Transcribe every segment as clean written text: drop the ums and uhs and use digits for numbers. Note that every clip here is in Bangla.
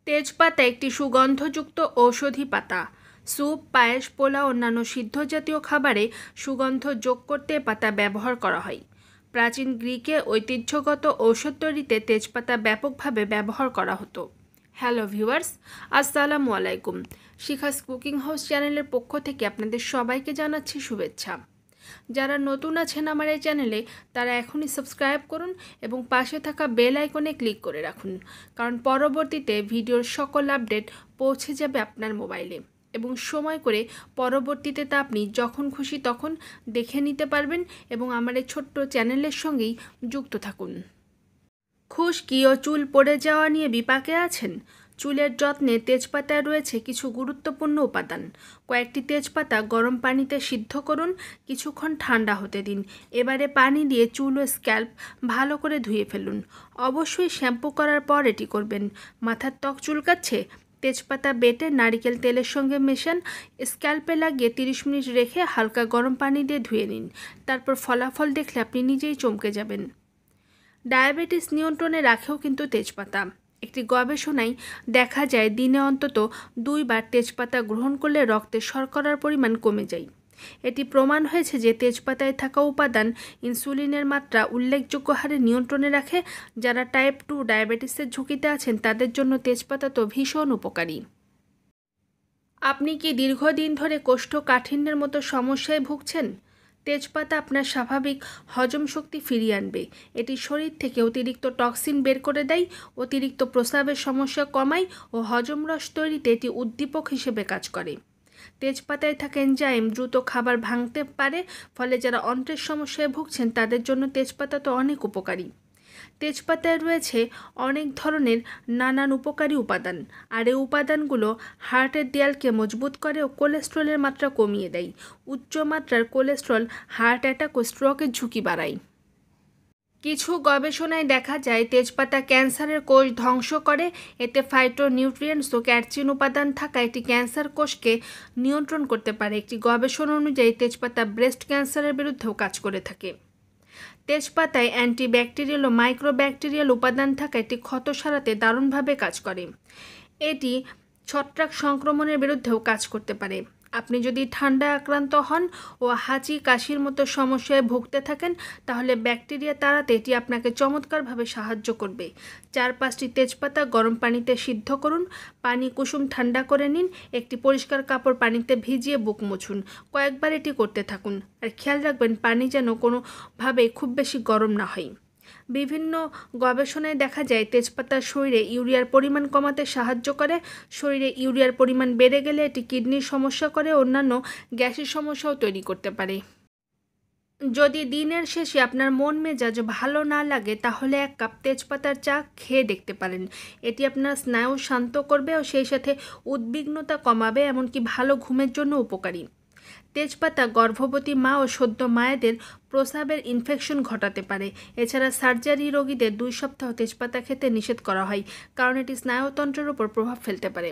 তেজপাতা একটি সুগন্ধযুক্ত ঔষধি পাতা। স্যুপ, পায়েস, পোলাও, অন্যান্য সিদ্ধ জাতীয় খাবারে সুগন্ধ যোগ করতে পাতা ব্যবহার করা হয়। প্রাচীন গ্রিকে ঐতিহ্যগত ঔষধ তৈরিতে তেজপাতা ব্যাপকভাবে ব্যবহার করা হতো। হ্যালো ভিউয়ার্স, আসসালামু আলাইকুম। শিখাস কুকিং হাউস চ্যানেলের পক্ষ থেকে আপনাদের সবাইকে জানাচ্ছি শুভেচ্ছা। যারা নতুন আছেন আমার এই চ্যানেলে, তারা এখনই সাবস্ক্রাইব করুন এবং পাশে থাকা বেল আইকনে ক্লিক করে রাখুন, কারণ পরবর্তীতে ভিডিওর সকল আপডেট পৌঁছে যাবে আপনার মোবাইলে এবং সময় করে পরবর্তীতে তা আপনি যখন খুশি তখন দেখে নিতে পারবেন এবং আমার এই ছোট্ট চ্যানেলের সঙ্গেই যুক্ত থাকুন। খুশকি ও চুল পড়ে যাওয়া নিয়ে বিপাকে আছেন? চুলের যত্নে তেজপাতায় রয়েছে কিছু গুরুত্বপূর্ণ উপাদান। কয়েকটি তেজপাতা গরম পানিতে সিদ্ধ করুন, কিছুক্ষণ ঠান্ডা হতে দিন। এবারে পানি দিয়ে চুল ও স্ক্যাল্প ভালো করে ধুয়ে ফেলুন। অবশ্যই শ্যাম্পু করার পর এটি করবেন। মাথার ত্বক চুলকাচ্ছে? তেজপাতা বেটে নারিকেল তেলের সঙ্গে মেশান, স্ক্যাল্পে লাগিয়ে 30 মিনিট রেখে হালকা গরম পানি দিয়ে ধুয়ে নিন। তারপর ফলাফল দেখলে আপনি নিজেই চমকে যাবেন। ডায়াবেটিস নিয়ন্ত্রণে রাখেও কিন্তু তেজপাতা। একটি গবেষণায় দেখা যায় দিনে অন্তত 2 বার তেজপাতা গ্রহণ করলে রক্তে শর্করার পরিমাণ কমে যায়। এটি প্রমাণ হয়েছে যে তেজপাতায় থাকা উপাদান ইনসুলিনের মাত্রা উল্লেখযোগ্য হারে নিয়ন্ত্রণে রাখে। যারা টাইপ 2 ডায়াবেটিসের ঝুঁকিতে আছেন তাদের জন্য তেজপাতা তো ভীষণ উপকারী। আপনি কি দীর্ঘদিন ধরে কোষ্ঠকাঠিন্যের মতো সমস্যায় ভুগছেন? তেজপাতা আপনার স্বাভাবিক হজম শক্তি ফিরিয়ে আনবে। এটি শরীর থেকে অতিরিক্ত টক্সিন বের করে দেয়, অতিরিক্ত প্রস্রাবের সমস্যা কমায় ও হজম রস তৈরিতে এটি উদ্দীপক হিসেবে কাজ করে। তেজপাতায় থাকা এনজাইম দ্রুত খাবার ভাঙতে পারে, ফলে যারা অন্ত্রের সমস্যায় ভুগছেন তাদের জন্য তেজপাতা তো অনেক উপকারী। তেজপাতায় রয়েছে অনেক ধরনের নানান উপকারী উপাদান, আর এই উপাদানগুলো হার্টের দেয়ালকে মজবুত করে ও কোলেস্ট্রলের মাত্রা কমিয়ে দেয়। উচ্চ মাত্রার কোলেস্ট্রল হার্ট অ্যাটাক ও স্ট্রোকের ঝুঁকি বাড়ায়। কিছু গবেষণায় দেখা যায় তেজপাতা ক্যান্সারের কোষ ধ্বংস করে। এতে ফাইটোনিউট্রিয়েন্টস ও ক্যারচিন উপাদান থাকা এটি ক্যান্সার কোষকে নিয়ন্ত্রণ করতে পারে। একটি গবেষণা অনুযায়ী তেজপাতা ব্রেস্ট ক্যান্সারের বিরুদ্ধেও কাজ করে থাকে। তেজপাতায় অ্যান্টিব্যাকটেরিয়াল ও মাইক্রোব্যাকটেরিয়াল উপাদান থাকা এটি ক্ষত সারাতে দারুণভাবে কাজ করে। এটি ছত্রাক সংক্রমণের বিরুদ্ধেও কাজ করতে পারে। আপনি যদি ঠান্ডায় আক্রান্ত হন ও হাঁচি কাশির মতো সমস্যায় ভুগতে থাকেন, তাহলে ব্যাকটেরিয়া তাড়াতে এটি আপনাকে চমৎকারভাবে সাহায্য করবে। 4-5টি তেজপাতা গরম পানিতে সিদ্ধ করুন, পানি কুসুম ঠান্ডা করে নিন, একটি পরিষ্কার কাপড় পানিতে ভিজিয়ে বুক মুছুন। কয়েকবার এটি করতে থাকুন, আর খেয়াল রাখবেন পানি যেন কোনোভাবে খুব বেশি গরম না হয়। বিভিন্ন গবেষণায় দেখা যায় তেজপাতা শরীরে ইউরিয়ার পরিমাণ কমাতে সাহায্য করে। শরীরে ইউরিয়ার পরিমাণ বেড়ে গেলে এটি কিডনির সমস্যা করে, অন্যান্য গ্যাসের সমস্যাও তৈরি করতে পারে। যদি দিনের শেষে আপনার মন মেজাজ ভালো না লাগে, তাহলে 1 কাপ তেজপাতার চা খেয়ে দেখতে পারেন। এটি আপনার স্নায়ু শান্ত করবে ও সেই সাথে উদ্বিগ্নতা কমাবে, এমনকি ভালো ঘুমের জন্য উপকারী। তেজপাতা গর্ভবতী মা ও সদ্য মায়েদের প্রস্রাবের ইনফেকশন ঘটাতে পারে। এছাড়া সার্জারি রোগীদের 2 সপ্তাহ তেজপাতা খেতে নিষেধ করা হয়, কারণ এটি স্নায়ুতন্ত্রের উপর প্রভাব ফেলতে পারে।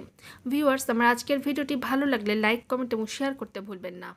ভিউয়ার্স, আমার আজকের ভিডিওটি ভালো লাগলে লাইক, কমেন্ট এবং শেয়ার করতে ভুলবেন না।